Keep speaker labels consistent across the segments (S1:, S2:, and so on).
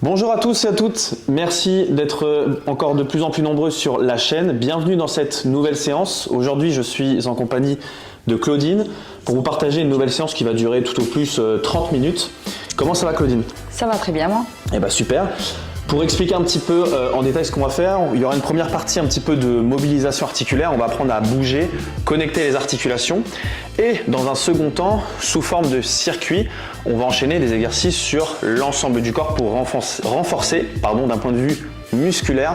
S1: Bonjour à tous et à toutes, merci d'être encore de plus en plus nombreux sur la chaîne. Bienvenue dans cette nouvelle séance. Aujourd'hui, je suis en compagnie de Claudine pour vous partager une nouvelle séance qui va durer tout au plus 30 minutes. Comment ça va, Claudine?
S2: Ça va très bien, moi.
S1: Eh bien super. Pour expliquer un petit peu en détail ce qu'on va faire, il y aura une première partie un petit peu de mobilisation articulaire. On va apprendre à bouger, connecter les articulations. Et dans un second temps, sous forme de circuit, on va enchaîner des exercices sur l'ensemble du corps pour renforcer d'un point de vue musculaire,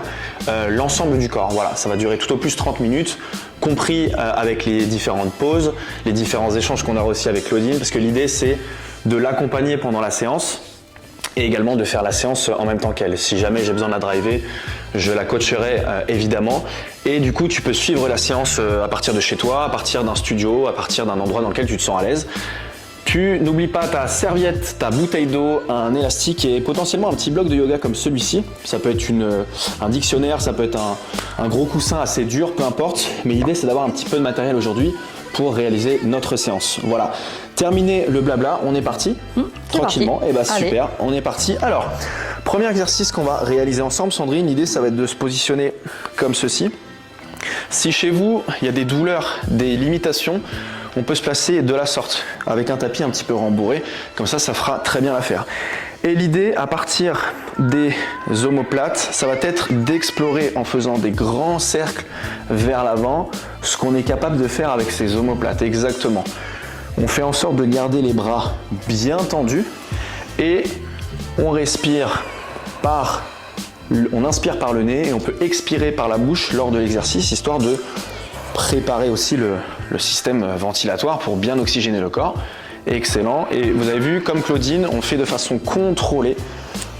S1: l'ensemble du corps. Voilà, ça va durer tout au plus 30 minutes, compris avec les différentes pauses, les différents échanges qu'on aura aussi avec Claudine, parce que l'idée c'est de l'accompagner pendant la séance et également de faire la séance en même temps qu'elle. Si jamais j'ai besoin de la driver, je la coacherai évidemment. Et du coup, tu peux suivre la séance à partir de chez toi, à partir d'un studio, à partir d'un endroit dans lequel tu te sens à l'aise. Tu n'oublies pas ta serviette, ta bouteille d'eau, un élastique et potentiellement un petit bloc de yoga comme celui-ci. Ça peut être un dictionnaire, ça peut être un gros coussin assez dur, peu importe. Mais l'idée, c'est d'avoir un petit peu de matériel aujourd'hui pour réaliser notre séance. Voilà, terminé le blabla, on est parti tranquillement. Et bah super, on est parti. Alors, premier exercice qu'on va réaliser ensemble, Sandrine, l'idée ça va être de se positionner comme ceci. Si chez vous, il y a des douleurs, des limitations, on peut se placer de la sorte, avec un tapis un petit peu rembourré, comme ça fera très bien l'affaire. Et l'idée, à partir des omoplates, ça va être d'explorer en faisant des grands cercles vers l'avant, ce qu'on est capable de faire avec ces omoplates, exactement. On fait en sorte de garder les bras bien tendus et on respire on inspire par le nez et on peut expirer par la bouche lors de l'exercice, histoire de préparer aussi le système ventilatoire pour bien oxygéner le corps. Excellent. Et vous avez vu, comme Claudine, on fait de façon contrôlée.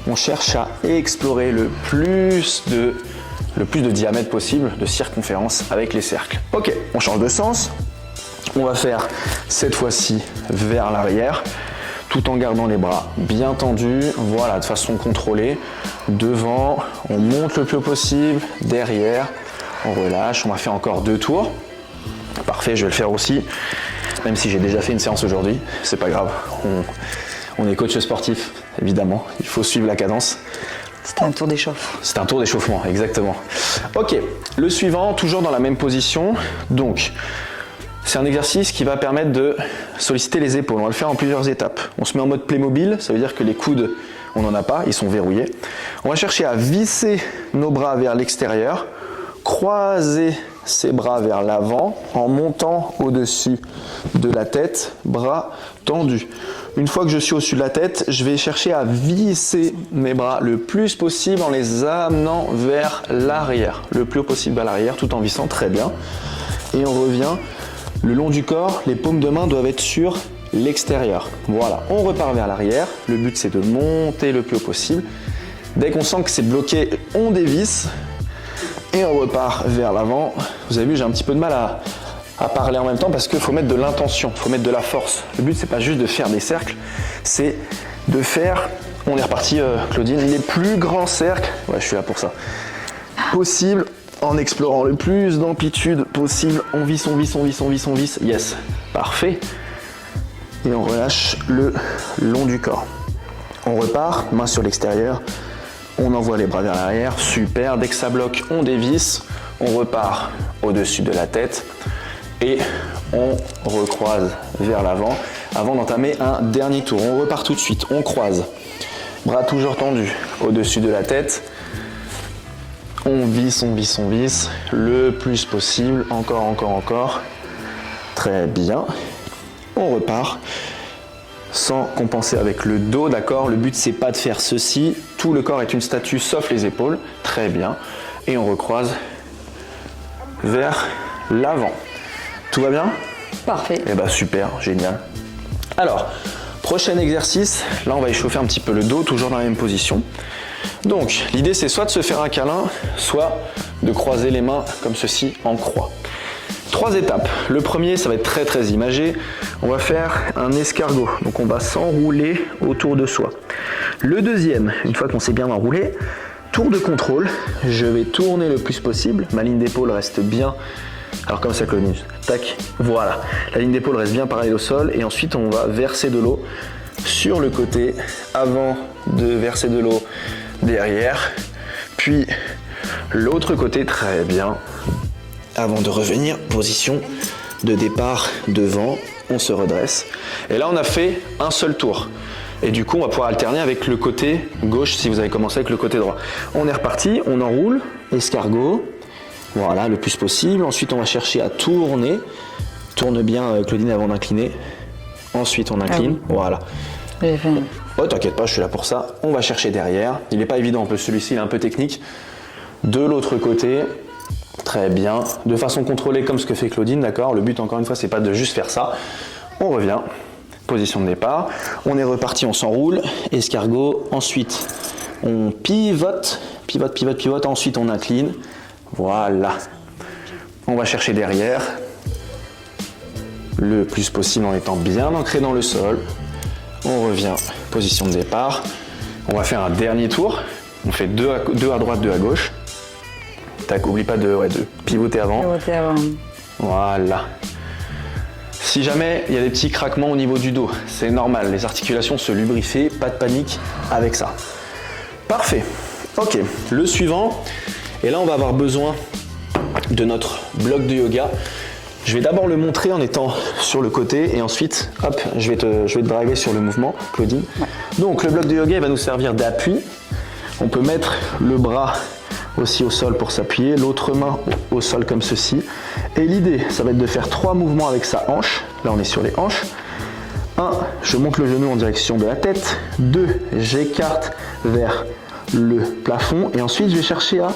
S1: On cherche à explorer le plus de diamètre possible, de circonférence avec les cercles. Ok, on change de sens. On va faire cette fois-ci vers l'arrière, tout en gardant les bras bien tendus. Voilà, de façon contrôlée. Devant, on monte le plus haut possible. Derrière, on relâche. On va faire encore 2 tours. Parfait, je vais le faire aussi. Même si j'ai déjà fait une séance aujourd'hui, c'est pas grave. On est coach sportif, évidemment. Il faut suivre la cadence.
S2: C'est un tour d'échauffement.
S1: C'est un tour d'échauffement, exactement. Ok, le suivant, toujours dans la même position. Donc, c'est un exercice qui va permettre de solliciter les épaules. On va le faire en plusieurs étapes. On se met en mode Playmobil, ça veut dire que les coudes, on n'en a pas, ils sont verrouillés. On va chercher à visser nos bras vers l'extérieur, croiser ses bras vers l'avant en montant au-dessus de la tête, bras tendus. Une fois que je suis au-dessus de la tête, je vais chercher à visser mes bras le plus possible en les amenant vers l'arrière, le plus haut possible vers l'arrière, tout en vissant, très bien. Et on revient le long du corps, les paumes de main doivent être sur l'extérieur. Voilà, on repart vers l'arrière, le but c'est de monter le plus haut possible. Dès qu'on sent que c'est bloqué, on dévisse. Et on repart vers l'avant. Vous avez vu, j'ai un petit peu de mal à parler en même temps parce qu'il faut mettre de l'intention, il faut mettre de la force. Le but, c'est pas juste de faire des cercles, c'est de faire, on est reparti Claudine, les plus grands cercles, ouais je suis là pour ça, possible, en explorant le plus d'amplitude possible. On visse, on visse, on visse, on visse, on visse, yes, parfait. Et on relâche le long du corps. On repart, main sur l'extérieur. On envoie les bras vers l'arrière, super. Dès que ça bloque, on dévisse. On repart au-dessus de la tête et on recroise vers l'avant avant d'entamer un dernier tour. On repart tout de suite, on croise. Bras toujours tendus au-dessus de la tête. On visse, on visse, on visse le plus possible. Encore, encore, encore. Très bien. On repart. Sans compenser avec le dos, d'accord? Le but, c'est pas de faire ceci. Tout le corps est une statue, sauf les épaules. Très bien. Et on recroise vers l'avant. Tout va bien?
S2: Parfait.
S1: Eh ben super, génial. Alors, prochain exercice. Là, on va échauffer un petit peu le dos, toujours dans la même position. Donc, l'idée, c'est soit de se faire un câlin, soit de croiser les mains comme ceci en croix. 3 étapes. Le premier, ça va être très très imagé. On va faire un escargot. Donc on va s'enrouler autour de soi. Le deuxième, une fois qu'on s'est bien enroulé, tour de contrôle. Je vais tourner le plus possible. Ma ligne d'épaule reste bien. Alors comme ça, Claudine. Tac. Voilà. La ligne d'épaule reste bien parallèle au sol. Et ensuite, on va verser de l'eau sur le côté avant de verser de l'eau derrière, puis l'autre côté, très bien. Avant de revenir, position de départ devant, on se redresse. Et là, on a fait un seul tour. Et du coup, on va pouvoir alterner avec le côté gauche si vous avez commencé avec le côté droit. On est reparti, on enroule, escargot, voilà, le plus possible. Ensuite, on va chercher à tourner. Tourne bien, Claudine, avant d'incliner. Ensuite, on incline, voilà.
S2: J'ai fait.
S1: Oh, t'inquiète pas, je suis là pour ça. On va chercher derrière. Il n'est pas évident, un peu celui-ci, il est un peu technique. De l'autre côté, très bien. De façon contrôlée, comme ce que fait Claudine, d'accord. Le but, encore une fois, c'est pas de juste faire ça. On revient. Position de départ. On est reparti, on s'enroule. Escargot. Ensuite, on pivote. Pivote, pivote, pivote. Ensuite, on incline. Voilà. On va chercher derrière. Le plus possible en étant bien ancré dans le sol. On revient, position de départ. On va faire un dernier tour. On fait deux à droite, deux à gauche. Tac, oublie pas de pivoter avant.
S2: Pivoter avant.
S1: Voilà. Si jamais il y a des petits craquements au niveau du dos, c'est normal. Les articulations se lubrifient, pas de panique avec ça. Parfait. Ok, le suivant. Et là, on va avoir besoin de notre bloc de yoga. Je vais d'abord le montrer en étant sur le côté et ensuite, hop, je vais te draguer sur le mouvement, Claudine. Ouais. Donc le bloc de yoga il va nous servir d'appui. On peut mettre le bras aussi au sol pour s'appuyer, l'autre main au sol comme ceci. Et l'idée, ça va être de faire 3 mouvements avec sa hanche. Là, on est sur les hanches. 1, je monte le genou en direction de la tête. 2, j'écarte vers le plafond. Et ensuite, je vais chercher à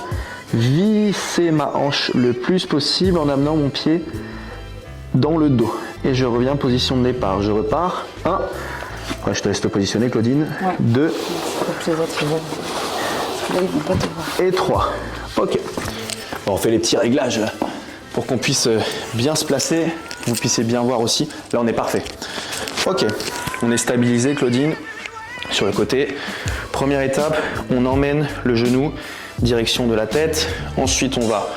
S1: visser ma hanche le plus possible en amenant mon pied dans le dos. Et je reviens position de départ. Je repars. 1. Ouais, je te laisse te positionner, Claudine. Ouais. 2. Et 3. Ok. Bon, on fait les petits réglages là, pour qu'on puisse bien se placer. Vous puissiez bien voir aussi. Là, on est parfait. Ok. On est stabilisé, Claudine, sur le côté. Première étape, on emmène le genou direction de la tête. Ensuite, on va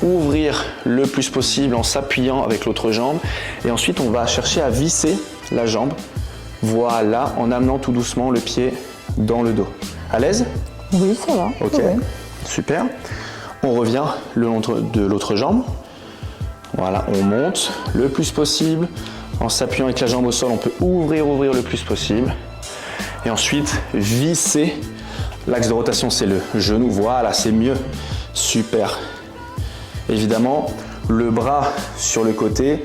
S1: ouvrir le plus possible en s'appuyant avec l'autre jambe. Et ensuite, on va chercher à visser la jambe. Voilà, en amenant tout doucement le pied dans le dos. À l'aise ?
S2: Oui, ça va.
S1: Ok,
S2: ouais.
S1: Super. On revient le long de l'autre jambe. Voilà, on monte le plus possible. En s'appuyant avec la jambe au sol, on peut ouvrir le plus possible. Et ensuite, visser. L'axe de rotation, c'est le genou. Voilà, c'est mieux. Super. Évidemment, le bras sur le côté,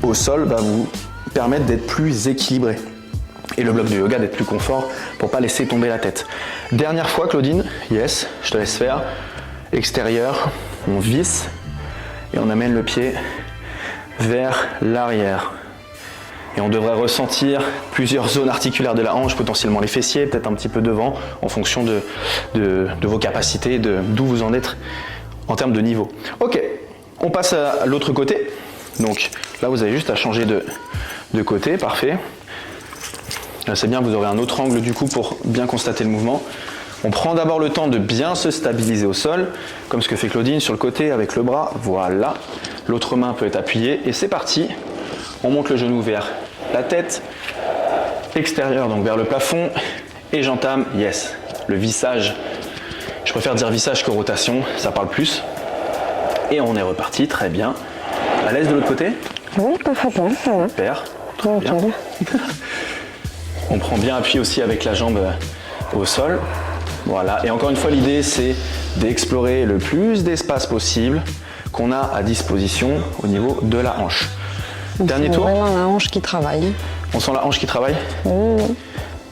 S1: au sol, va vous permettre d'être plus équilibré. Et le bloc de yoga d'être plus confort pour pas laisser tomber la tête. Dernière fois, Claudine. Yes, je te laisse faire. Extérieur, on visse et on amène le pied vers l'arrière. Et on devrait ressentir plusieurs zones articulaires de la hanche, potentiellement les fessiers, peut-être un petit peu devant, en fonction de vos capacités, d'où vous en êtes en termes de niveau. Ok, on passe à l'autre côté. Donc là, vous avez juste à changer de côté, parfait. Là, c'est bien, vous aurez un autre angle du coup pour bien constater le mouvement. On prend d'abord le temps de bien se stabiliser au sol, comme ce que fait Claudine sur le côté avec le bras. Voilà, l'autre main peut être appuyée et c'est parti. On monte le genou vers la tête, extérieur donc vers le plafond et j'entame, yes, le vissage. Je préfère dire vissage que rotation, ça parle plus. Et on est reparti, très bien. À l'aise de l'autre côté ?
S2: Oui, parfaitement, ça va.
S1: Super, très bien. On prend bien appui aussi avec la jambe au sol. Voilà, et encore une fois, l'idée c'est d'explorer le plus d'espace possible qu'on a à disposition au niveau de la hanche. Dernier tour.
S2: On sent la hanche qui travaille.
S1: On sent la hanche qui travaille ?
S2: Oui.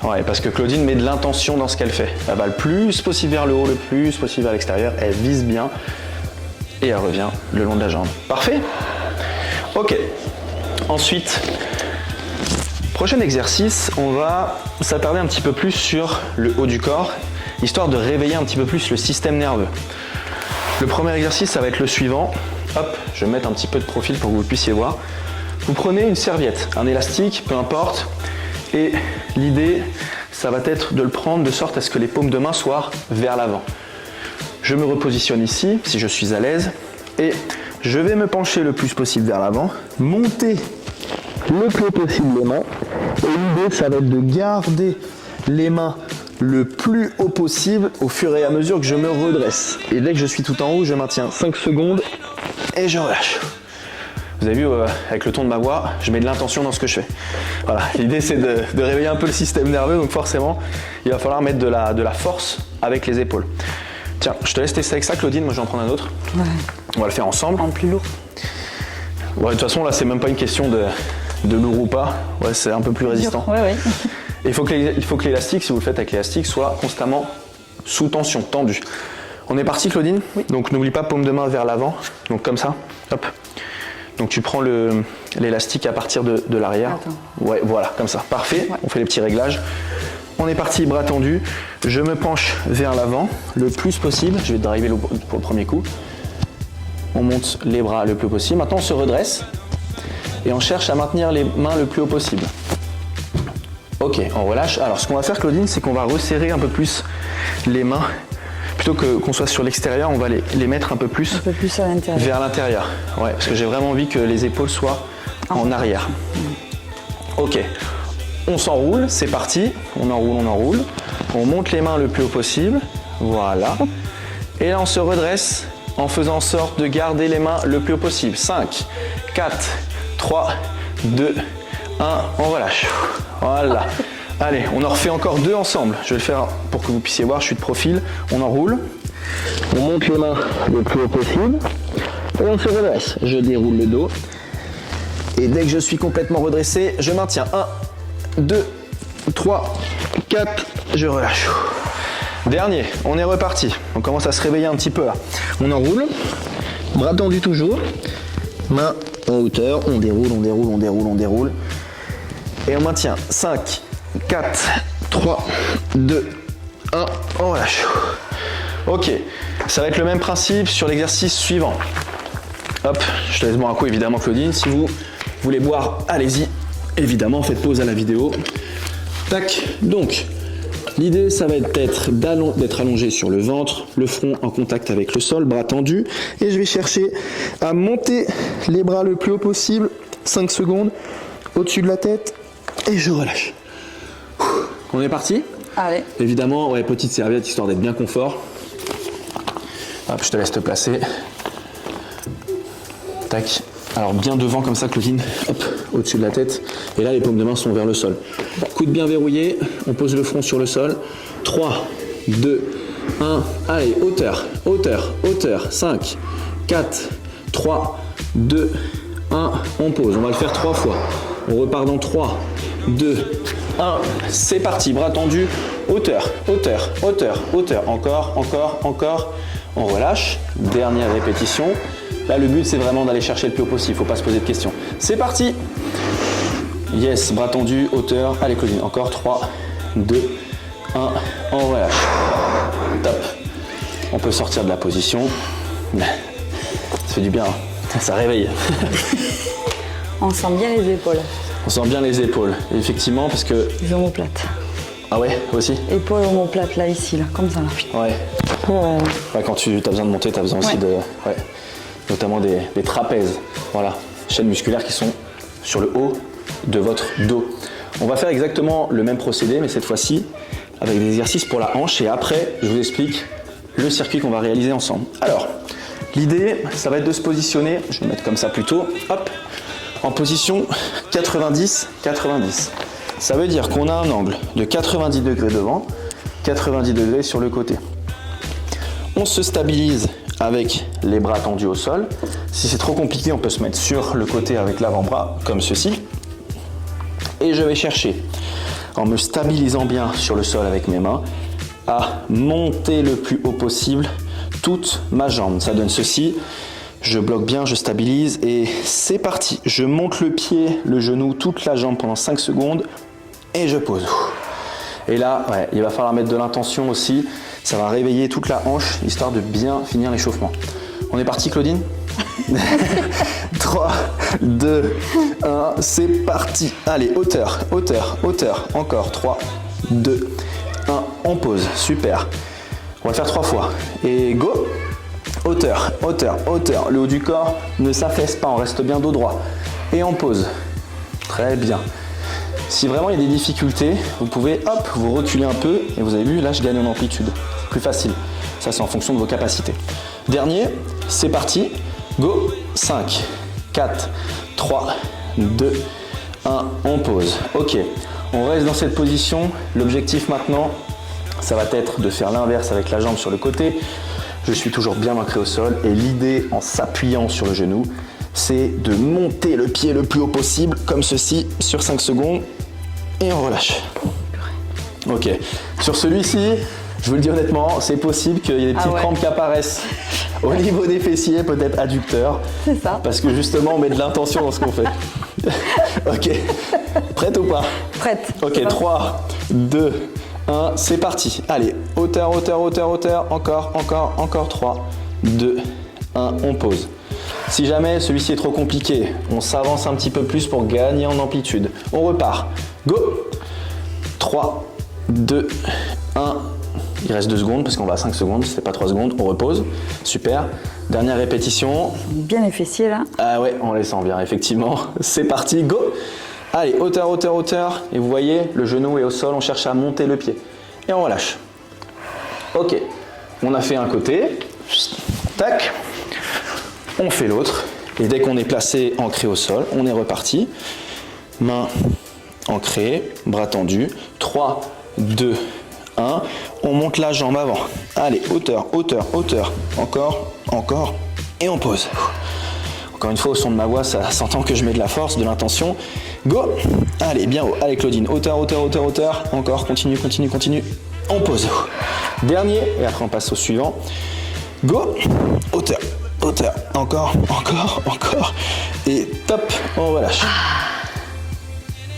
S1: Ouais, parce que Claudine met de l'intention dans ce qu'elle fait. Elle va le plus possible vers le haut, le plus possible vers l'extérieur. Elle vise bien et elle revient le long de la jambe. Parfait ? Ok. Ensuite, prochain exercice, on va s'attarder un petit peu plus sur le haut du corps, histoire de réveiller un petit peu plus le système nerveux. Le premier exercice, ça va être le suivant. Hop, je vais mettre un petit peu de profil pour que vous puissiez voir. Vous prenez une serviette, un élastique, peu importe, et l'idée, ça va être de le prendre de sorte à ce que les paumes de main soient vers l'avant. Je me repositionne ici, si je suis à l'aise, et je vais me pencher le plus possible vers l'avant, monter le plus possible les mains, et l'idée, ça va être de garder les mains le plus haut possible au fur et à mesure que je me redresse. Et dès que je suis tout en haut, je maintiens 5 secondes et je relâche. Vous avez vu, avec le ton de ma voix, je mets de l'intention dans ce que je fais. Voilà, l'idée c'est de réveiller un peu le système nerveux, donc forcément, il va falloir mettre de la force avec les épaules. Tiens, je te laisse tester avec ça, Claudine, moi je vais en prendre un autre.
S2: Ouais.
S1: On va le faire ensemble.
S2: En plus lourd.
S1: Ouais, de toute façon, là, c'est même pas une question de lourd ou pas. Ouais, c'est un peu plus résistant.
S2: Ouais, ouais.
S1: Et il faut que l'élastique, si vous le faites avec l'élastique, soit constamment sous tension, tendu. On est parti, Claudine?
S2: Oui.
S1: Donc n'oublie pas, paume de main vers l'avant. Donc comme ça, hop. Donc tu prends l'élastique à partir de l'arrière.
S2: Attends.
S1: Ouais, voilà, comme ça. Parfait.
S2: Ouais.
S1: On fait les petits réglages. On est parti, bras tendus. Je me penche vers l'avant le plus possible. Je vais driver pour le premier coup. On monte les bras le plus possible. Maintenant, on se redresse et on cherche à maintenir les mains le plus haut possible. Ok, on relâche. Alors, ce qu'on va faire, Claudine, c'est qu'on va resserrer un peu plus les mains. Plutôt qu'on soit sur l'extérieur, on va les mettre un peu plus
S2: à l'intérieur.
S1: vers l'intérieur. Ouais, parce que j'ai vraiment envie que les épaules soient en arrière. Ok, on s'enroule, c'est parti. On enroule. On monte les mains le plus haut possible. Voilà. Et là, on se redresse en faisant en sorte de garder les mains le plus haut possible. 5, 4, 3, 2, 1, on relâche. Voilà. Allez, on en refait encore 2 ensemble. Je vais le faire pour que vous puissiez voir, je suis de profil. On enroule. On monte les mains le plus haut possible. Et on se redresse. Je déroule le dos. Et dès que je suis complètement redressé, je maintiens. 1, 2, 3, 4, je relâche. Dernier, on est reparti. On commence à se réveiller un petit peu là. On enroule. Bras tendus toujours. Main en hauteur. On déroule, on déroule, on déroule, on déroule. Et on maintient. 5, 4, 3, 2, 1, on relâche. Ok, ça va être le même principe sur l'exercice suivant. Hop, je te laisse boire un coup évidemment, Claudine. Si vous voulez boire, allez-y. Évidemment, faites pause à la vidéo. Tac, donc l'idée ça va être d'être allongé sur le ventre, le front en contact avec le sol, bras tendus. Et je vais chercher à monter les bras le plus haut possible, 5 secondes, au-dessus de la tête. Et je relâche. On est parti?
S2: Allez.
S1: Évidemment, ouais, petite serviette histoire d'être bien confort. Hop, je te laisse te placer. Tac. Alors bien devant comme ça, Claudine. Hop, au-dessus de la tête. Et là, les paumes de main sont vers le sol. Coude bien verrouillé. On pose le front sur le sol. 3, 2, 1. Allez, hauteur, hauteur, hauteur. 5, 4, 3, 2, 1. On pose. On va le faire 3 fois. On repart dans 3, 2, 1. C'est parti. Bras tendus. Hauteur, hauteur, hauteur, hauteur. Encore, encore, encore. On relâche. Dernière répétition. Là, le but, c'est vraiment d'aller chercher le plus haut possible. Il ne faut pas se poser de questions. C'est parti. Yes. Bras tendus. Hauteur. Allez, Claudine. Encore 3, 2, 1. On relâche. Top. On peut sortir de la position. Ça fait du bien. Hein. Ça réveille.
S2: On sent bien les épaules.
S1: On sent bien les épaules, effectivement, parce que...
S2: Les omoplates.
S1: Ah ouais, aussi?
S2: Épaules omoplates, là, ici, là, comme ça, là.
S1: Ouais. Ouais, quand tu as besoin de monter, tu as besoin aussi de... Ouais. Notamment des trapèzes. Voilà. Chaînes musculaires qui sont sur le haut de votre dos. On va faire exactement le même procédé, mais cette fois-ci, avec des exercices pour la hanche. Et après, je vous explique le circuit qu'on va réaliser ensemble. Alors, l'idée, ça va être de se positionner, je vais me mettre comme ça plutôt, hop, en position 90-90. Ça veut dire qu'on a un angle de 90 degrés devant, 90 degrés sur le côté. On se stabilise avec les bras tendus au sol. Si c'est trop compliqué, on peut se mettre sur le côté avec l'avant-bras, comme ceci. Et je vais chercher, en me stabilisant bien sur le sol avec mes mains, à monter le plus haut possible toute ma jambe. Ça donne ceci. Je bloque bien, je stabilise et c'est parti. Je monte le pied, le genou, toute la jambe pendant 5 secondes et je pose. Et là, ouais, il va falloir mettre de l'intention aussi. Ça va réveiller toute la hanche, histoire de bien finir l'échauffement. On est parti, Claudine? 3, 2, 1, c'est parti. Allez, hauteur, hauteur, hauteur. Encore 3, 2, 1, on pose. Super. On va le faire 3 fois. Et go. Hauteur, hauteur, hauteur. Le haut du corps ne s'affaisse pas, on reste bien dos droit. Et on pose. Très bien. Si vraiment il y a des difficultés, vous pouvez hop, vous reculer un peu et vous avez vu, là je gagne en amplitude. Plus facile. Ça c'est en fonction de vos capacités. Dernier, c'est parti. Go. 5, 4, 3, 2, 1, on pose. Ok, on reste dans cette position. L'objectif maintenant, ça va être de faire l'inverse avec la jambe sur le côté. Je suis toujours bien ancré au sol et l'idée en s'appuyant sur le genou, c'est de monter le pied le plus haut possible, comme ceci, sur 5 secondes, et on relâche. Ok, sur celui-ci, je vous le dis honnêtement, c'est possible qu'il y ait des petites crampes qui apparaissent au niveau des fessiers, peut-être adducteurs.
S2: C'est ça.
S1: Parce que justement, on met de l'intention dans ce qu'on fait. Ok, prête ou pas?
S2: Prête.
S1: Ok, 3, 2, 1, c'est parti. Allez, hauteur, hauteur, hauteur, hauteur, encore, encore, encore, 3, 2, 1, on pose. Si jamais celui-ci est trop compliqué, on s'avance un petit peu plus pour gagner en amplitude. On repart. Go. 3, 2, 1. Il reste 2 secondes parce qu'on va à 5 secondes, c'était pas 3 secondes. On repose. Super. Dernière répétition.
S2: Bien les fessiers là.
S1: Ah ouais, on les sent bien, effectivement. C'est parti, go. Allez, hauteur, hauteur, hauteur. Et vous voyez, le genou est au sol, on cherche à monter le pied. Et on relâche. Ok. On a fait un côté. Tac. On fait l'autre. Et dès qu'on est placé, ancré au sol, on est reparti. Main ancrée, bras tendus. 3, 2, 1. On monte la jambe avant. Allez, hauteur, hauteur, hauteur. Encore, encore. Et on pose. Encore une fois, au son de ma voix, ça s'entend que je mets de la force, de l'intention. Go. Allez, bien haut. Allez, Claudine. Hauteur, hauteur, hauteur, hauteur. Encore, continue, continue, continue. On pose. Dernier. Et après, on passe au suivant. Go. Hauteur, hauteur. Encore, encore, encore. Et top, on relâche.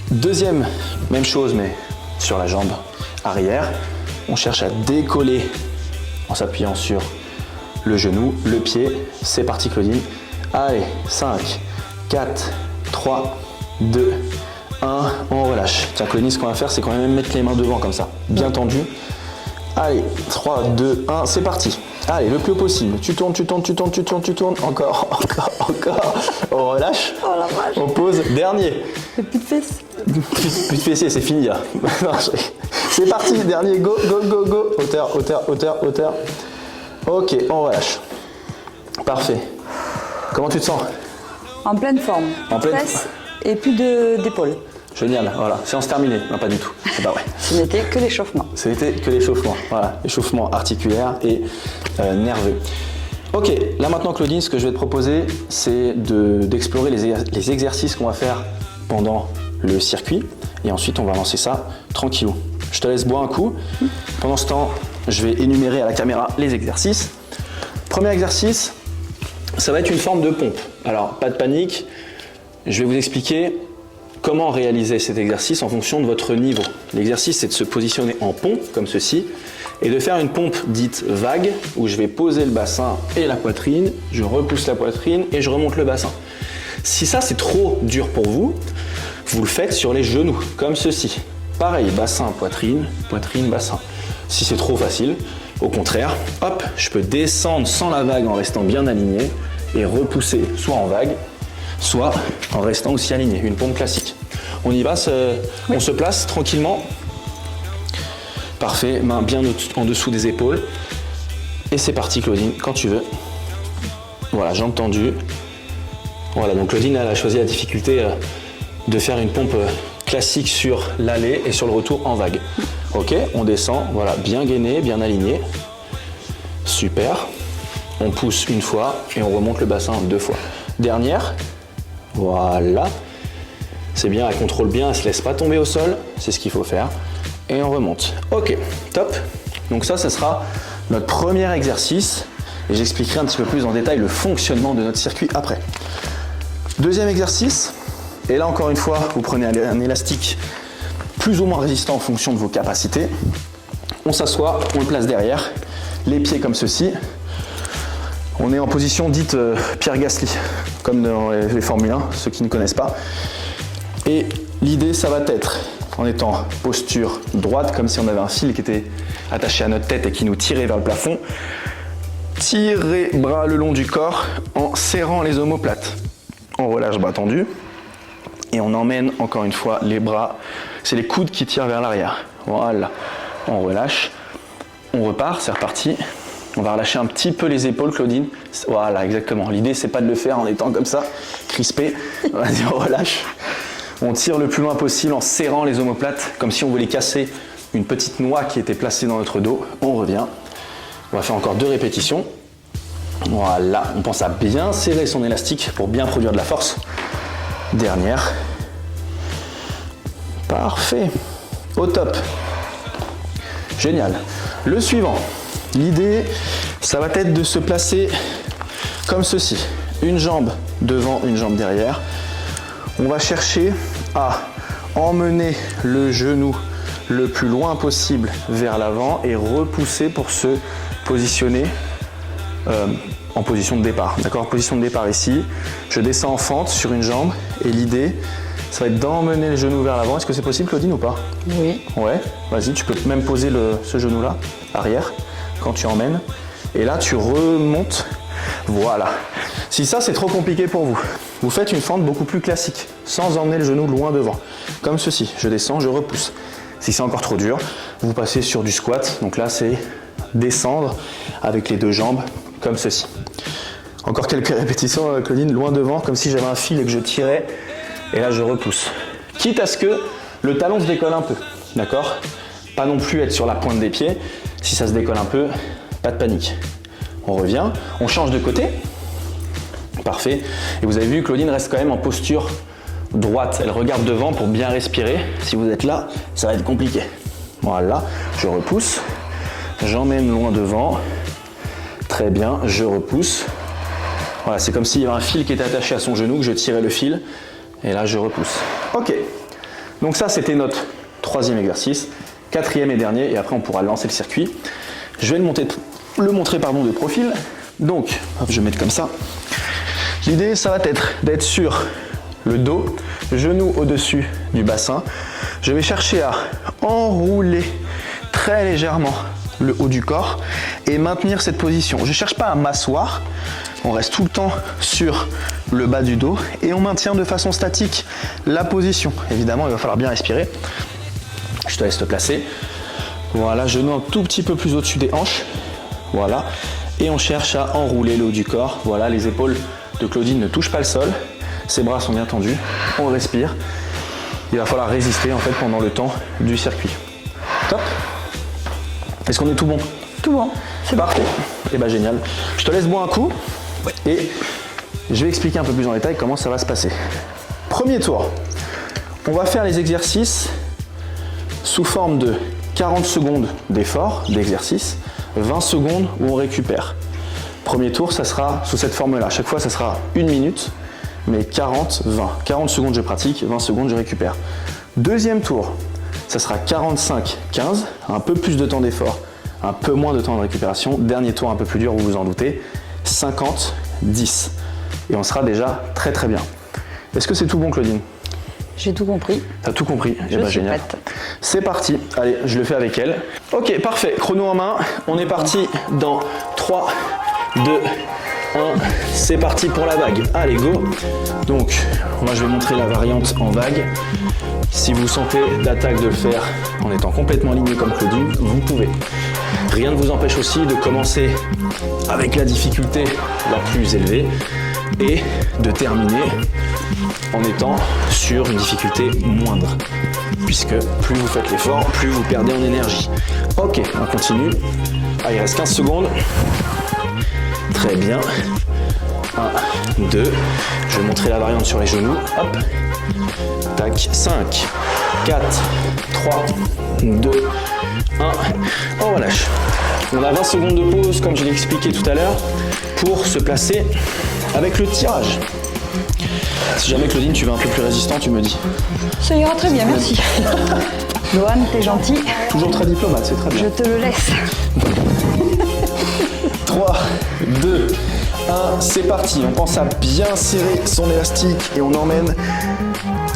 S1: Deuxième, même chose, mais sur la jambe arrière. On cherche à décoller en s'appuyant sur le genou, le pied. C'est parti, Claudine. Allez, 5, 4, 3, 2, 1, on relâche. Tiens, Claudine, ce qu'on va faire, c'est quand même mettre les mains devant comme ça, bien tendu. Allez, 3, 2, 1, c'est parti. Allez, le plus haut possible. Tu tournes, tu tournes, tu tournes, tu tournes, tu tournes. Encore, encore, encore. On relâche.
S2: Oh la vache.
S1: On pose. Dernier.
S2: J'ai plus de fesses.
S1: Plus de fessiers, c'est fini là. C'est parti, dernier, go, go, go, go. Hauteur, hauteur, hauteur, hauteur. Ok, on relâche. Parfait. Comment tu te sens?
S2: En pleine forme.
S1: En pleine-
S2: Fesses et plus d'épaules.
S1: Génial, voilà, séance terminée. Non, pas du tout, c'est pas vrai.
S2: Ce n'était que l'échauffement.
S1: C'était que l'échauffement, voilà, échauffement articulaire et nerveux. Ok, là maintenant Claudine, ce que je vais te proposer, c'est d'explorer les exercices qu'on va faire pendant le circuit et ensuite on va lancer ça tranquillou. Je te laisse boire un coup. Pendant ce temps, je vais énumérer à la caméra les exercices. Premier exercice, ça va être une forme de pompe. Alors, pas de panique, je vais vous expliquer comment réaliser cet exercice en fonction de votre niveau. L'exercice, c'est de se positionner en pompe, comme ceci, et de faire une pompe dite vague, où je vais poser le bassin et la poitrine, je repousse la poitrine et je remonte le bassin. Si ça, c'est trop dur pour vous, vous le faites sur les genoux, comme ceci. Pareil, bassin, poitrine, poitrine, bassin. Si c'est trop facile, au contraire, hop, je peux descendre sans la vague en restant bien aligné et repousser soit en vague, soit en restant aussi aligné, une pompe classique. On y va, on se place tranquillement. Parfait, main bien en dessous des épaules. Et c'est parti Claudine, quand tu veux. Voilà, jambes tendues. Voilà, donc Claudine elle a choisi la difficulté de faire une pompe classique sur l'aller et sur le retour en vague. Ok, on descend, voilà, bien gainé, bien aligné. Super. On pousse une fois et on remonte le bassin 2 fois. Dernière. Voilà. C'est bien, elle contrôle bien, elle se laisse pas tomber au sol. C'est ce qu'il faut faire. Et on remonte. Ok, top. Donc ça sera notre premier exercice. Et j'expliquerai un petit peu plus en détail le fonctionnement de notre circuit après. Deuxième exercice. Et là, encore une fois, vous prenez un élastique plus ou moins résistant en fonction de vos capacités. On s'assoit, on le place derrière. Les pieds comme ceci. On est en position dite Pierre Gasly, comme dans les Formule 1, ceux qui ne connaissent pas. Et l'idée, ça va être, en étant posture droite, comme si on avait un fil qui était attaché à notre tête et qui nous tirait vers le plafond. Tirer bras le long du corps en serrant les omoplates. On relâche bras tendus. Et on emmène encore une fois les bras. C'est les coudes qui tirent vers l'arrière. Voilà. On relâche. On repart, c'est reparti. On va relâcher un petit peu les épaules, Claudine. Voilà, exactement. L'idée, c'est pas de le faire en étant comme ça, crispé. Vas-y, on relâche. On tire le plus loin possible en serrant les omoplates, comme si on voulait casser une petite noix qui était placée dans notre dos. On revient. On va faire encore 2 répétitions. Voilà. On pense à bien serrer son élastique pour bien produire de la force. Dernière. Parfait. Au top. Génial. Le suivant. L'idée, ça va être de se placer comme ceci. Une jambe devant, une jambe derrière. On va chercher à emmener le genou le plus loin possible vers l'avant et repousser pour se positionner en position de départ. D'accord ? Position de départ ici. Je descends en fente sur une jambe et l'idée, ça va être d'emmener le genou vers l'avant. Est-ce que c'est possible, Claudine, ou pas ?
S2: Oui.
S1: Ouais, vas-y, tu peux même poser ce genou-là, arrière, quand tu emmènes. Et là, tu remontes. Voilà. Si ça, c'est trop compliqué pour vous, vous faites une fente beaucoup plus classique, sans emmener le genou loin devant. Comme ceci, je descends, je repousse. Si c'est encore trop dur, vous passez sur du squat. Donc là, c'est descendre avec les 2 jambes, comme ceci. Encore quelques répétitions, Claudine, loin devant, comme si j'avais un fil et que je tirais. Et là, je repousse. Quitte à ce que le talon se décolle un peu, d'accord ? Pas non plus être sur la pointe des pieds. Si ça se décolle un peu, pas de panique. On revient, on change de côté. Parfait. Et vous avez vu, Claudine reste quand même en posture droite. Elle regarde devant pour bien respirer. Si vous êtes là, ça va être compliqué. Voilà, je repousse. J'emmène loin devant. Très bien, je repousse. Voilà, c'est comme s'il y avait un fil qui était attaché à son genou, que je tirais le fil. Et là, je repousse. Ok. Donc ça, c'était notre 3e exercice. 4e et dernier. Et après, on pourra lancer le circuit. Je vais le montrer de profil. Donc, hop, je vais mettre comme ça. L'idée, ça va être d'être sur le dos, genou au-dessus du bassin. Je vais chercher à enrouler très légèrement le haut du corps et maintenir cette position. Je ne cherche pas à m'asseoir, on reste tout le temps sur le bas du dos et on maintient de façon statique la position. Évidemment, il va falloir bien respirer. Je te laisse te placer. Voilà, genou un tout petit peu plus au-dessus des hanches. Voilà, et on cherche à enrouler le haut du corps. Voilà, les épaules de Claudine ne touchent pas le sol. Ses bras sont bien tendus. On respire. Il va falloir résister en fait pendant le temps du circuit. Top. Est-ce qu'on est tout bon ?
S2: Tout bon.
S1: C'est parfait. Et ben génial. Je te laisse boire un coup et je vais expliquer un peu plus en détail comment ça va se passer. Premier tour. On va faire les exercices sous forme de 40 secondes d'effort, d'exercice, 20 secondes où on récupère. Premier tour, ça sera sous cette forme-là. Chaque fois, ça sera 1 minute, mais 40, 20. 40 secondes, je pratique, 20 secondes, je récupère. Deuxième tour, ça sera 45, 15, un peu plus de temps d'effort, un peu moins de temps de récupération. Dernier tour, un peu plus dur, vous vous en doutez, 50, 10. Et on sera déjà très très bien. Est-ce que c'est tout bon, Claudine ?
S2: J'ai tout compris.
S1: T'as tout compris ?
S2: Je suis
S1: génial.
S2: prête.
S1: C'est parti. Allez, je le fais avec elle. Ok, parfait. Chrono en main. On est parti dans 3, 2, 1. C'est parti pour la vague. Allez, go. Donc, moi, je vais montrer la variante en vague. Si vous sentez d'attaque de le faire en étant complètement aligné comme Claudine, vous pouvez. Rien ne vous empêche aussi de commencer avec la difficulté la plus élevée et de terminer en étant sur une difficulté moindre. Puisque plus vous faites l'effort, plus vous perdez en énergie. Ok, on continue. Ah, il reste 15 secondes. Très bien. 1, 2. Je vais montrer la variante sur les genoux. Hop. Tac. 5, 4, 3, 2, 1. On relâche. On a 20 secondes de pause, comme je l'ai expliqué tout à l'heure, pour se placer avec le tirage. Si jamais, Claudine, tu veux un peu plus résistant, tu me dis.
S2: Ça ira très bien, merci. Lohan, t'es gentil.
S1: Toujours très diplomate, c'est très bien.
S2: Je te le laisse.
S1: 3, 2, 1, c'est parti. On pense à bien serrer son élastique et on emmène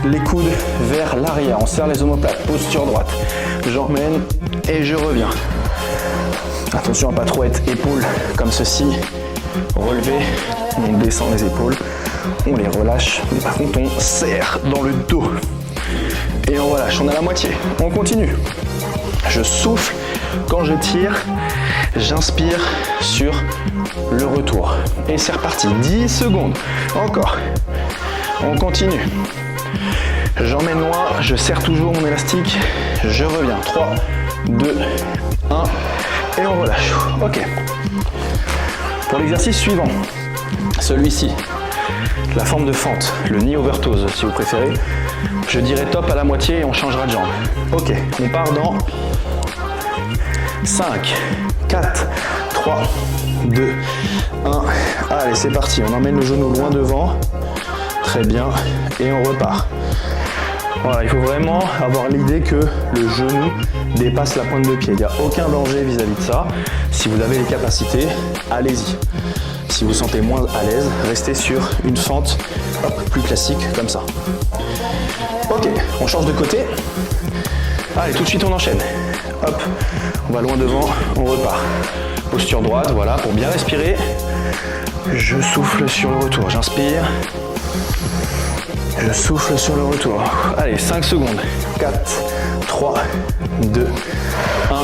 S1: les coudes vers l'arrière. On serre les omoplates, posture droite. J'emmène et je reviens. Attention à pas trop être épaules comme ceci. Relever, on descend les épaules. on les relâche, mais par contre on serre dans le dos. Et on relâche, on a la moitié. On continue. Je souffle quand je tire, j'inspire sur le retour. Et c'est reparti, 10 secondes. Encore. On continue. J'emmène loin, je serre toujours mon élastique, je reviens. 3, 2, 1, et on relâche. Ok. Pour l'exercice suivant, celui-ci, la forme de fente, le knee over toes si vous préférez, je dirais top à la moitié et on changera de jambe. Ok, on part dans 5, 4, 3, 2, 1. Allez, c'est parti, on emmène le genou loin devant. Très bien, et on repart. Voilà, il faut vraiment avoir l'idée que le genou dépasse la pointe de pied. Il n'y a aucun danger vis-à-vis de ça. Si vous avez les capacités, allez-y. Si vous vous sentez moins à l'aise, restez sur une fente plus classique, comme ça. Ok, on change de côté. Allez, tout de suite on enchaîne. Hop, on va loin devant, on repart. Posture droite, voilà, pour bien respirer. Je souffle sur le retour, j'inspire. Je souffle sur le retour. Allez, 5 secondes. 4, 3, 2, 1.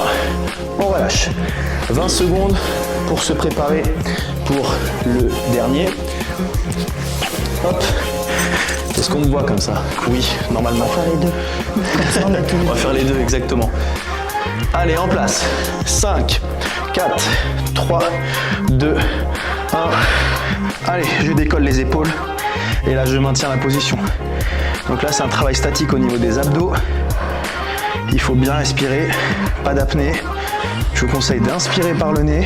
S1: On relâche. 20 secondes pour se préparer pour le dernier. Hop. Est-ce qu'on me voit comme ça? Oui, normalement.
S2: On va faire les deux.
S1: On va faire les deux, exactement. Allez, en place. 5, 4, 3, 2, 1. Allez, je décolle les épaules. Et là, je maintiens la position. Donc là, c'est un travail statique au niveau des abdos. Il faut bien respirer, pas d'apnée. Je vous conseille d'inspirer par le nez,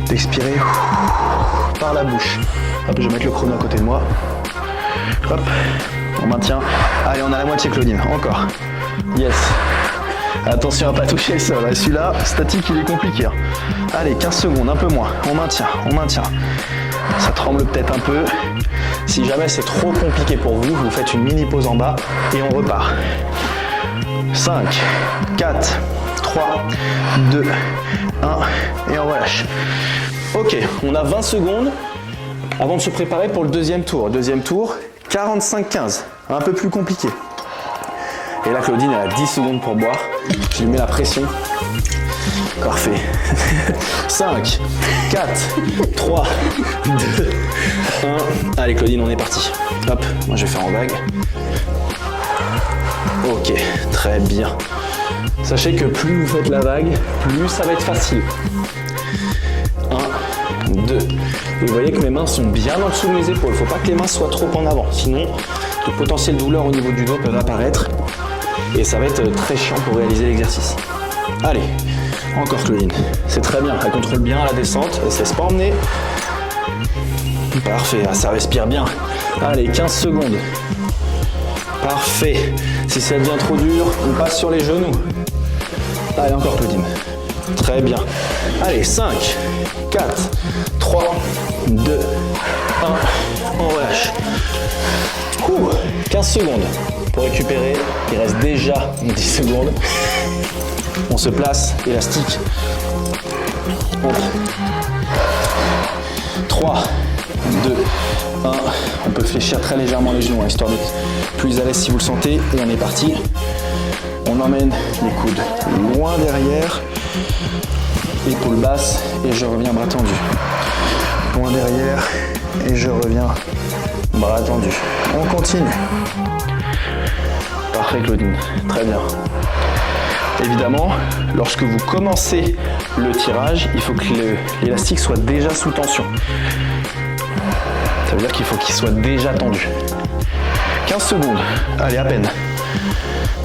S1: d'expirer par la bouche. Hop, je vais mettre le chrono à côté de moi. Hop, on maintient. Allez, on a la moitié, Claudine. Encore. Yes. Attention à pas toucher le sol. Celui-là, statique, il est compliqué. Allez, 15 secondes, un peu moins. On maintient, on maintient. Ça tremble peut-être un peu. Si jamais c'est trop compliqué pour vous, vous faites une mini pause en bas et on repart. 5, 4, 3, 2, 1 et on relâche. Ok, on a 20 secondes avant de se préparer pour le deuxième tour. Deuxième tour, 45-15, un peu plus compliqué. Et là, Claudine, elle a 10 secondes pour boire. Je lui mets la pression. Parfait. 5, 4, 3, 2, 1. Allez, Claudine, on est parti. Hop, moi je vais faire en vague. Ok, très bien. Sachez que plus vous faites la vague, plus ça va être facile. 1, 2. Vous voyez que mes mains sont bien en dessous de mes épaules. Il ne faut pas que les mains soient trop en avant. Sinon, de potentielles douleurs au niveau du dos peuvent apparaître. Et ça va être très chiant pour réaliser l'exercice. Allez, encore Claudine. C'est très bien. Elle contrôle bien la descente. Elle ne se laisse pas emmener. Parfait, ça respire bien. Allez, 15 secondes. Parfait. Si ça devient trop dur, on passe sur les genoux. Allez, encore Claudine. Très bien. Allez, 5, 4, 3, 2, 1. On relâche. 15 secondes pour récupérer. Il reste déjà 10 secondes. On se place, élastique. 3, 2, 1. On peut fléchir très légèrement les genoux, histoire d'être plus à l'aise si vous le sentez. Et on est parti. On emmène les coudes loin derrière. Épaules basses et je reviens bras tendu. Loin derrière et je reviens bras tendu. On continue. Parfait Claudine, très bien. Évidemment, lorsque vous commencez le tirage, il faut que l'élastique soit déjà sous tension. Ça veut dire qu'il faut qu'il soit déjà tendu. 15 secondes, allez à peine.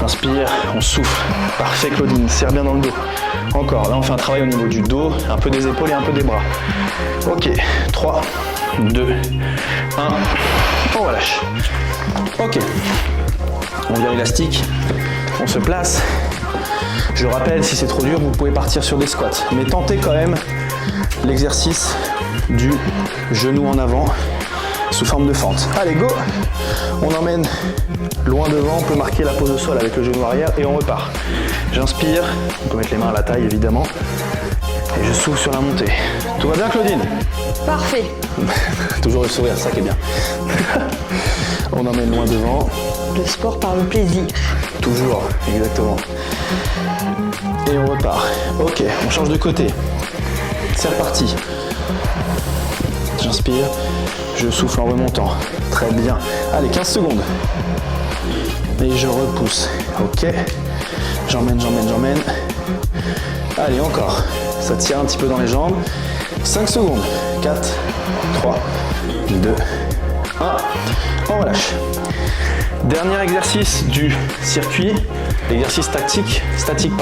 S1: Inspire, on souffle. Parfait Claudine, serre bien dans le dos. Encore, là on fait un travail au niveau du dos, un peu des épaules et un peu des bras. Ok, 3, 2, 1, on relâche. Ok, on vient élastique, on se place. Je rappelle, si c'est trop dur, vous pouvez partir sur des squats. Mais tentez quand même l'exercice du genou en avant sous forme de fente. Allez, go! On emmène loin devant, on peut marquer la pose au sol avec le genou arrière et on repart. J'inspire, on peut mettre les mains à la taille évidemment, et je souffle sur la montée. Tout va bien Claudine?
S2: Parfait.
S1: Toujours le sourire, ça qui est bien. On emmène loin devant.
S2: Le sport par le plaisir.
S1: Toujours, exactement. Et on repart. Ok, on change de côté. C'est reparti. J'inspire, je souffle en remontant. Très bien. Allez, 15 secondes. Et je repousse. Ok. J'emmène. Allez, encore. Ça tire un petit peu dans les jambes. 5 secondes. 4, 3, 2, 1. On relâche. Dernier exercice du circuit, l'exercice statique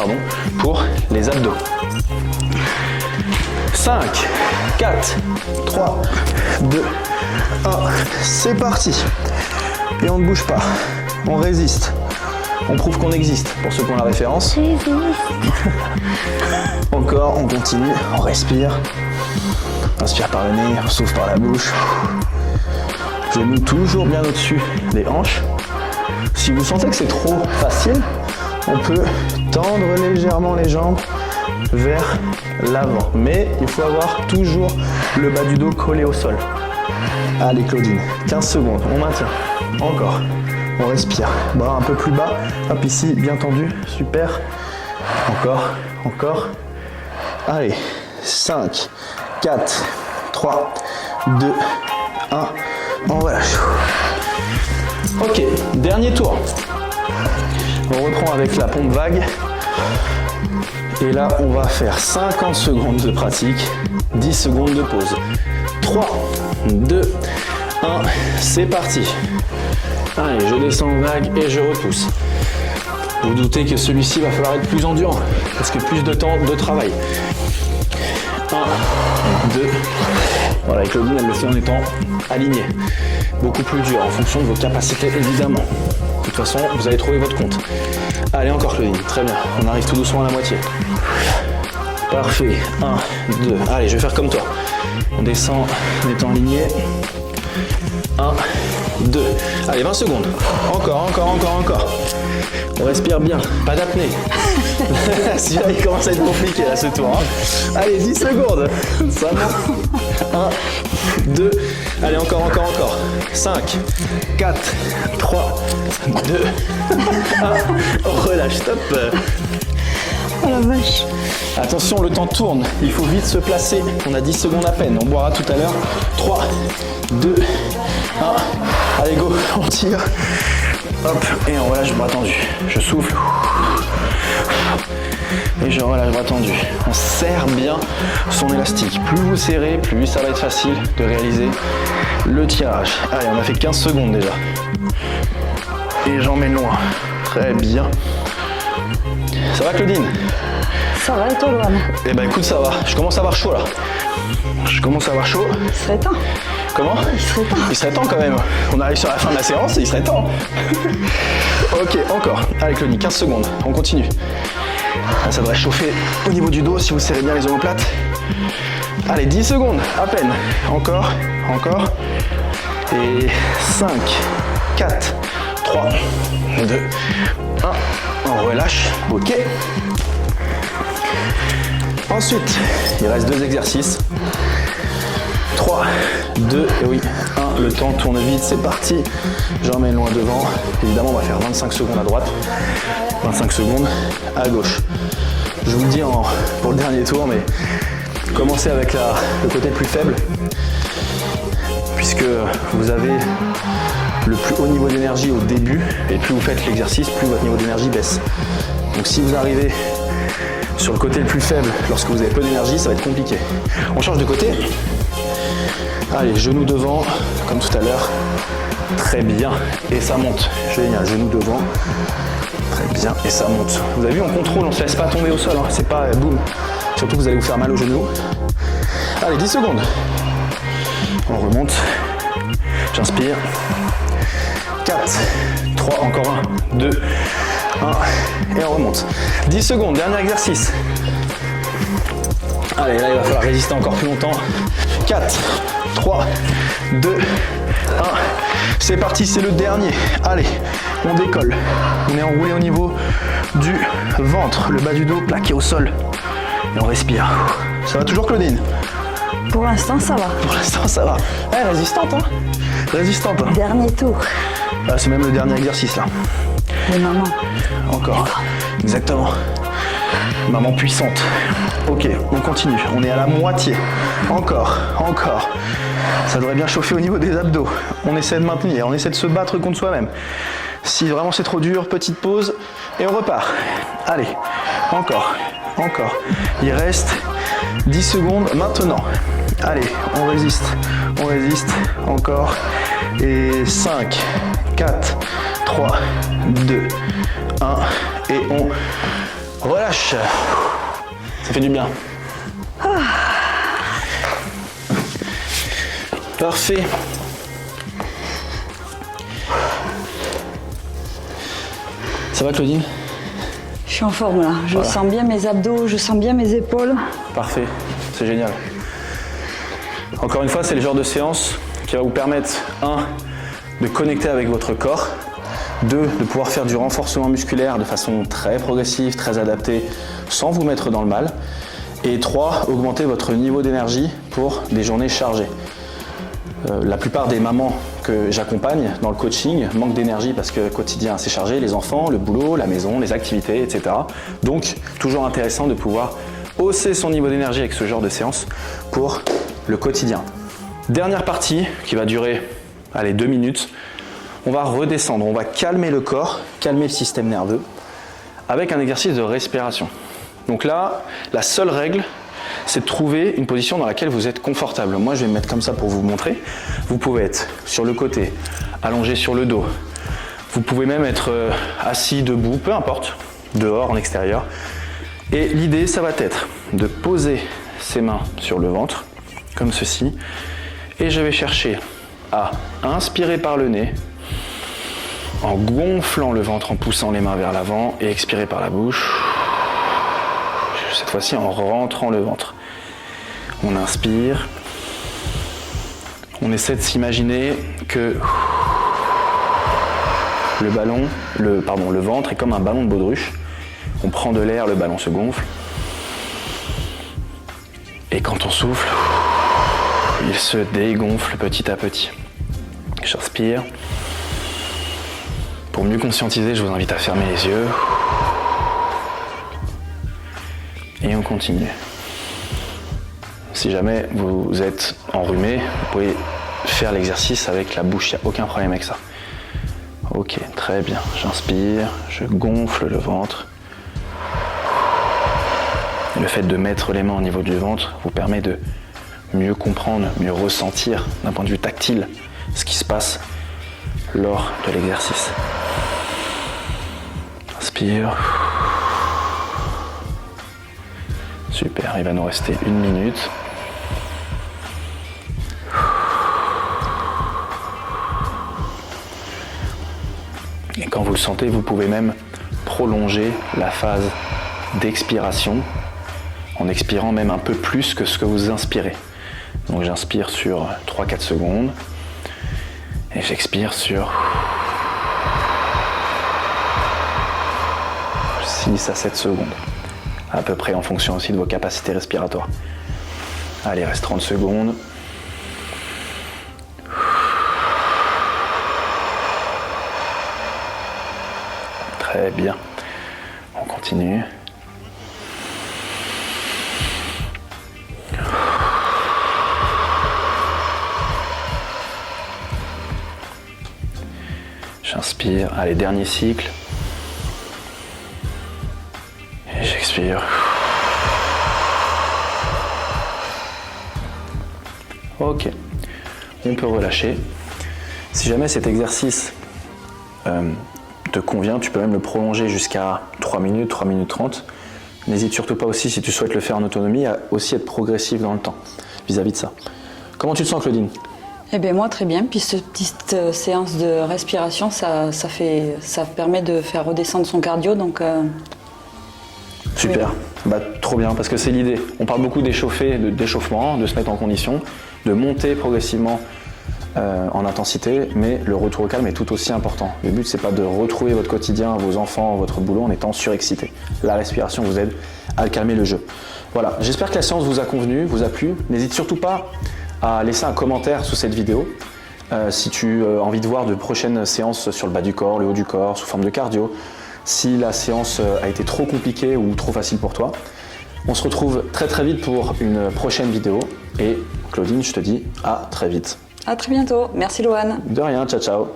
S1: pour les abdos. 5, 4, 3, 2, 1. C'est parti. Et on ne bouge pas. On résiste. On prouve qu'on existe pour ceux qui ont la référence. Encore, on continue, on respire. Inspire par le nez, on souffle par la bouche. Genoux toujours bien au-dessus des hanches. Si vous sentez que c'est trop facile, on peut tendre légèrement les jambes vers l'avant. Mais il faut avoir toujours le bas du dos collé au sol. Allez Claudine, 15 secondes, on maintient. Encore, on respire. Bras un peu plus bas, hop ici, bien tendu, super. Encore. Allez, 5, 4, 3, 2, 1. On relâche. Ok, dernier tour. On reprend avec la pompe vague. Et là, on va faire 50 secondes de pratique, 10 secondes de pause. 3, 2, 1, c'est parti. Allez, je descends en vague et je repousse. Vous doutez que celui-ci va falloir être plus endurant, parce que plus de temps de travail. 1, 2, voilà, et Claudine, elle le fait en étant alignée. Beaucoup plus dur, en fonction de vos capacités, évidemment. De toute façon, vous allez trouver votre compte. Allez, encore Claudine, très bien. On arrive tout doucement à la moitié. Parfait, 1, 2, allez, je vais faire comme toi. On descend en étant aligné. 1, 2, allez, 20 secondes. Encore. On respire bien, pas d'apnée. Celui-là, il commence à être compliqué là, ce tour. Hein. Allez, 10 secondes. Ça va. 1, 2, allez, encore. 5, 4, 3, 2, 1. On relâche, stop.
S2: Oh la vache.
S1: Attention, le temps tourne. Il faut vite se placer. On a 10 secondes à peine. On boira tout à l'heure. 3, 2, 1. Allez, go, on tire. Hop, et on relâche bras tendu. Je souffle. Et je relâche bras tendu. On serre bien son élastique. Plus vous serrez, plus ça va être facile de réaliser le tirage. Allez, on a fait 15 secondes déjà. Et j'emmène loin. Très bien. Ça va Claudine?
S2: Ça va et toi, Loane?
S1: Eh ben écoute, ça va. Je commence à avoir chaud là.
S2: Il serait temps.
S1: Comment? Il serait temps quand même. On arrive sur la fin de la séance et il serait temps. Ok, encore. Allez Claudie, 15 secondes. On continue. Ça devrait chauffer au niveau du dos si vous serrez bien les omoplates. Allez, 10 secondes à peine. Encore. Et 5, 4, 3, 2, 1. On relâche. Ok. Ensuite, il reste 2 exercices. 3, 2, et oui, 1, le temps tourne vite, c'est parti. J'emmène loin devant. Évidemment, on va faire 25 secondes à droite, 25 secondes à gauche. Je vous le dis pour le dernier tour, mais commencez avec le côté le plus faible, puisque vous avez le plus haut niveau d'énergie au début, et plus vous faites l'exercice, plus votre niveau d'énergie baisse. Donc si vous arrivez sur le côté le plus faible lorsque vous avez peu d'énergie, ça va être compliqué. On change de côté. Allez, genoux devant, comme tout à l'heure. Très bien, et ça monte. Génial, genoux devant. Très bien, et ça monte. Vous avez vu, on contrôle, on ne se laisse pas tomber au sol. Hein. C'est pas boum. Surtout, vous allez vous faire mal aux genoux. Allez, 10 secondes. On remonte. J'inspire. 4, 3, encore 1, 2, 1, et on remonte. 10 secondes, dernier exercice. Allez, là, il va falloir résister encore plus longtemps. 4, 3, 2, 1. C'est parti, c'est le dernier. Allez, on décolle. On est enroulé au niveau du ventre, le bas du dos plaqué au sol. Et on respire. Ça va toujours, Claudine?
S2: Pour l'instant, ça va.
S1: Pour l'instant, ça va. Ouais, résistante, hein. Résistante. Hein.
S2: Dernier tour.
S1: Ah, c'est même le dernier exercice, là.
S2: De maman.
S1: Encore. Exactement. Maman puissante. Ok, on continue. On est à la moitié. Encore, encore. Ça devrait bien chauffer au niveau des abdos. On essaie de maintenir, on essaie de se battre contre soi-même. Si vraiment c'est trop dur, petite pause et on repart. Allez, encore, encore. Il reste 10 secondes maintenant. Allez, on résiste, encore. Et 5, 4, 3, 2, 1. Et on relâche. Ça fait du bien. Parfait. Ça va, Claudine?
S2: Je suis en forme là. Je sens bien mes abdos, je sens bien mes épaules.
S1: Parfait, c'est génial. Encore une fois, c'est le genre de séance qui va vous permettre, 1, de connecter avec votre corps, 2, de pouvoir faire du renforcement musculaire de façon très progressive, très adaptée, sans vous mettre dans le mal, et 3, augmenter votre niveau d'énergie pour des journées chargées. La plupart des mamans que j'accompagne dans le coaching manquent d'énergie parce que le quotidien est assez chargé, les enfants, le boulot, la maison, les activités, etc. Donc, toujours intéressant de pouvoir hausser son niveau d'énergie avec ce genre de séance pour le quotidien. Dernière partie qui va durer, 2 minutes. On va redescendre, on va calmer le corps, calmer le système nerveux avec un exercice de respiration. Donc là, la seule règle, c'est de trouver une position dans laquelle vous êtes confortable. Moi, je vais me mettre comme ça pour vous montrer. Vous pouvez être sur le côté, allongé sur le dos. Vous pouvez même être assis, debout, peu importe, dehors, en extérieur. Et l'idée, ça va être de poser ses mains sur le ventre, comme ceci. Et je vais chercher à inspirer par le nez, en gonflant le ventre, en poussant les mains vers l'avant, et expirer par la bouche. Cette fois-ci en rentrant le ventre. On inspire. On essaie de s'imaginer que le ventre est comme un ballon de baudruche. On prend de l'air, le ballon se gonfle. Et quand on souffle, il se dégonfle petit à petit. J'inspire. Pour mieux conscientiser, je vous invite à fermer les yeux. Et on continue. Si jamais vous êtes enrhumé, vous pouvez faire l'exercice avec la bouche, il n'y a aucun problème avec ça. Ok, très bien. J'inspire, je gonfle le ventre. Et le fait de mettre les mains au niveau du ventre vous permet de mieux comprendre, mieux ressentir d'un point de vue tactile ce qui se passe lors de l'exercice. Inspire. Super, il va nous rester 1 minute. Et quand vous le sentez, vous pouvez même prolonger la phase d'expiration en expirant même un peu plus que ce que vous inspirez. Donc j'inspire sur 3-4 secondes et j'expire sur 6 à 7 secondes. À peu près en fonction aussi de vos capacités respiratoires. Allez, il reste 30 secondes. Très bien. On continue. J'inspire. Allez, dernier cycle. Et j'expire. Ok. On peut relâcher. Si jamais cet exercice te convient, tu peux même le prolonger jusqu'à 3 minutes, 3 minutes 30. N'hésite surtout pas aussi, si tu souhaites le faire en autonomie, à aussi être progressif dans le temps vis-à-vis de ça. Comment tu te sens, Claudine ?
S2: Eh bien moi très bien, puis cette petite séance de respiration, ça permet de faire redescendre son cardio, donc...
S1: Super, bah, trop bien, parce que c'est l'idée. On parle beaucoup d'échauffement, de se mettre en condition, de monter progressivement en intensité, mais le retour au calme est tout aussi important. Le but, c'est pas de retrouver votre quotidien, vos enfants, votre boulot en étant surexcité. La respiration vous aide à calmer le jeu. Voilà, j'espère que la séance vous a convenu, vous a plu. N'hésite surtout pas à laisser un commentaire sous cette vidéo si tu as envie de voir de prochaines séances sur le bas du corps, le haut du corps, sous forme de cardio, si la séance a été trop compliquée ou trop facile pour toi. On se retrouve très vite pour une prochaine vidéo et Claudine, je te dis à très vite.
S2: À très bientôt. Merci Loane.
S1: De rien, ciao ciao.